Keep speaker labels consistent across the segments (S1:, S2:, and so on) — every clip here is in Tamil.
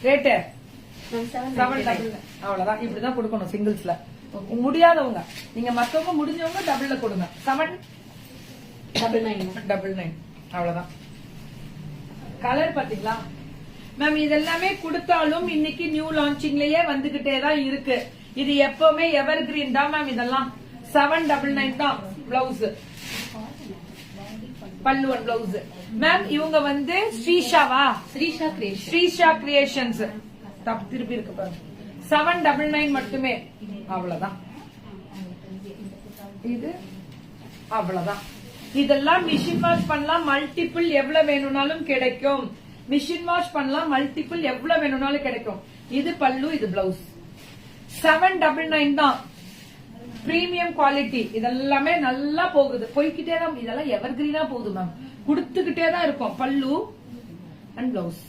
S1: ரேட்டு 799. அவ்வளவுதான். இப்படிதான் கொடுக்கணும் சிங்கிள்ஸ்ல. முடியாதவங்க நீங்க மத்தவங்க முடிஞ்சவங்க டபுள்ல கொடுங்க. 799. அவ்வளவுதான். கலர் பாத்தீங்களா மேம்? இதெல்லாமே கொடுத்தாலும் இன்னைக்கு நியூ லான்ச்சிங்லயே வந்துகிட்டே தான் இருக்கு. இது எப்பவுமே எவர் கிரீன் தான் மேம். இதெல்லாம் 799 தான். பிளவுஸ் பல்லு ஒன் பிளவுஸ் மேம். இவங்க வந்து ஸ்ரீஷாவா? ஸ்ரீஷா கிரியேஷன்ஸ். திருப்பி இருக்கு பாருங்க. 799 மட்டுமே. அவ்வளவுதான். இது அவ்வளவுதான். இதெல்லாம் மிஷின் வாஷ் பண்ணலாம். மல்டிபிள் எவ்வளவு வேணும்னாலும் கிடைக்கும். மிஷின் வாஷ் பண்ணலாம். மல்டிபிள் எவ்வளவு வேணும்னாலும் கிடைக்கும். இது பல்லு, இது பிளவுஸ். 799 தான். Premium quality. இதெல்லாமே நல்லா போகுது. போய்கிட்டே தான். இதெல்லாம் எவர் கிரீனா போகுது மேம். கொடுத்துக்கிட்டே தான் இருக்கும். பல்லு அண்ட் பிளவுஸ்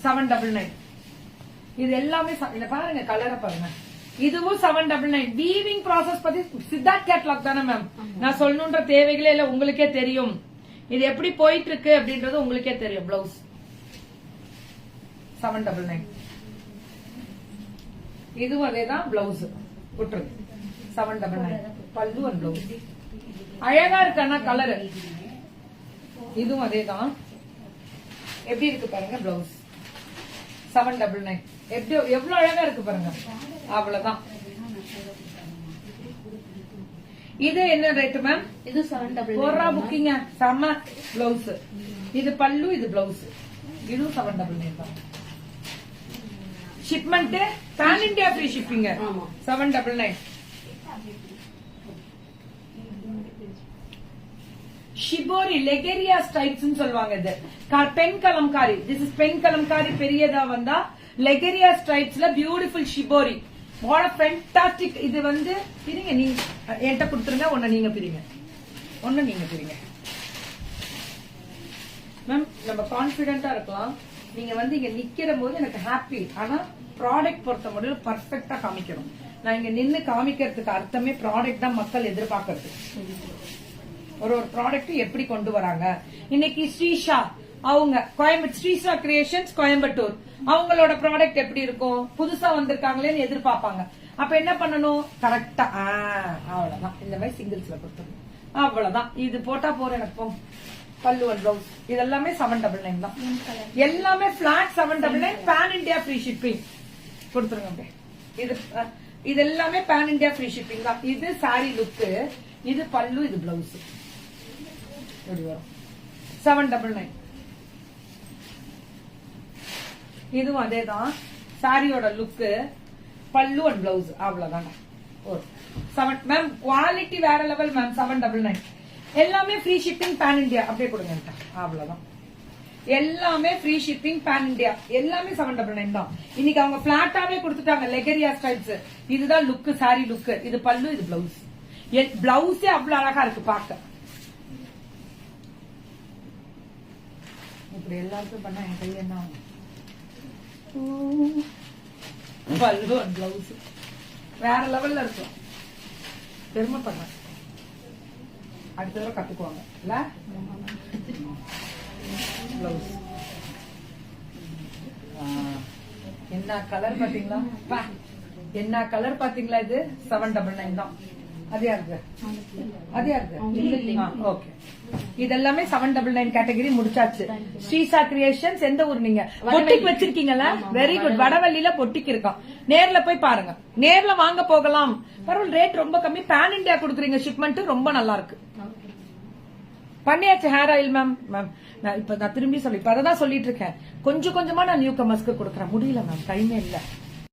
S1: 799. இது எல்லாமே இத பாருங்க, கலரை பாருங்க. இதுவும் 799. வீவிங் ப்ராசஸ் பத்தி சித்தார்த் கேட்லாக் தானே மேம். நான் சொல்லணும்ன்ற தேவைகளே இல்ல, உங்களுக்கே தெரியும். இது எப்படி போயிட்டு இருக்கு அப்படின்றது உங்களுக்கே தெரியும். பிளவுஸ் 799. இதுவும் அதேதான். பிளவுஸ் விட்டுருங்க. 799. பல்லு அண்ட் பிளவுஸ். அழகா இருக்கானா கலர்? இதுவும் அதேதான். எப்படி இருக்கு பாருங்க. பிளவுஸ் 799. எவ்வளவு அழகா இருக்கு பாருங்க. அவ்வளவுதான். இது என்ன ரேட் மேம்?
S2: இது 799.
S1: போறா புக்கிங்க. செம்ம பிளவுஸ். இது பல்லு, இது பிளவுஸ். இதுவும் 799 தான். Shipment pan India free shipping. 799. Shibori லெகேரியா ஸ்டைப்ஸ் சொல்லுவாங்க. இது பெண் கலம்காரி. திஸ் இஸ் பெண் கலம்காரி. பெரியதா வந்தா லெகேரியா ஸ்டைப்ஸ்ல பியூட்டிஃபுல் ஷிபோரி. What fantastic. இது வந்து பிரிங்க. நீங்க என்கிட்ட கொடுத்துருங்க. ஒன்னு நீங்க பிரிங்க. மேம் நம்ம கான்பிடென்டா இருக்கலாம். நீங்க வந்து இங்க நிக்கிற போது எனக்கு ஹாப்பி. ஆனா ப்ராடக்ட் பொறுத்த மட்டும் பர்ஃபெக்டா காமிக்கணும். நான் இங்க நின்னு காமிக்கிறதுக்கு அர்த்தமே ப்ராடக்ட் தான் மக்கள் எதிர்பார்க்கறது. ஒரு ப்ராடக்ட் எப்படி கொண்டு வராங்க. இன்னைக்கு ஸ்ரீஷா அவங்க கோயம்புத்தூர், ஸ்ரீஷா கிரியேஷன்ஸ் கோயம்புத்தூர், அவங்களோட ப்ராடக்ட் எப்படி இருக்கும்? புதுசா வந்திருக்காங்களேன்னு எதிர்பார்ப்பாங்க. அப்ப என்ன பண்ணணும்? கரெக்டா அவ்வளவுதான். இந்த மாதிரி சிங்கிள்ஸ்ல கொடுத்துருங்க. அவ்வளவுதான். இது போட்டா போற எனக்கு பல்லு அண்ட் பிளவுஸ். இதெல்லாமே 799 தான். எல்லாமே flat 799. Pan India free shipping கொடுத்துருங்க. இது எல்லாமே பேன் இந்தியா ஃப்ரீ ஷிப்பிங் தான். இது சாரி லுக்கு, இது பல்லு, இது பிளவுஸ். 799. இதுவும் அதேதான். சாரியோட லுக்கு, பல்லு அண்ட் பிளவுஸ். அவ்வளவுதான் மேம். குவாலிட்டி வேற லெவல் மேம். 799. எல்லாமே ஃப்ரீ ஷிப்பிங் பேன் இந்தியா. அப்படியே கொடுங்க. அவ்வளவுதான். எல்லாமே ஃப்ரீ ஷிப்பிங் பேன் இந்தியா. எல்லாமே 799 தான். இன்னைக்கு அவங்க பிளாட்டாவே கொடுத்துட்டாங்க. லெகரியா ஸ்டைல்ஸ். இதுதான் லுக்கு, சாரி லுக்கு. இது பல்லு, இது பிளவுஸ். பிளவுஸே அவ்வளவு அழகா இருக்கு பார்க்க. இப்படி எல்லாருக்கும் பண்ணா என் கையில என்ன ஆகும்? பல்லு அண்ட் பிளவுஸ் வேற லெவல்ல இருக்கும். பெருமைப்படுறேன். அடுத்த தடவை கத்துக்குவாங்க இல்ல? பிளவுஸ் என்ன கலர் பாத்தீங்களா? என்ன கலர் பாத்தீங்களா? இது 799 தான். அது யாருக்கு? ஓகே. இதெல்லாமே 799 கேட்டகரி முடிச்சாச்சு. ஸ்ரீஷா கிரியேஷன்ஸ். எந்த ஊர் நீங்க? பொட்டிக் வச்சிருக்கீங்கல்ல? Very good. வடவள்ளியில பொட்டிக் இருக்கான். நேர்ல போய் பாருங்க. நேர்ல வாங்க போகலாம். பரவாயில்ல. ரேட் ரொம்ப கம்மி. பேன் இந்தியா கொடுக்குறீங்க. ஷிப்மெண்ட் ரொம்ப நல்லா இருக்கு. பண்ணியாச்சு. Hair oil ma'am. நான் திரும்பி இப்ப அதான் சொல்லிட்டு இருக்கேன். கொஞ்சம் கொஞ்சமா நான் நியூ கமர்ஸ்க்கு கொடுக்குறேன். முடியல மேம். டைமே இல்ல.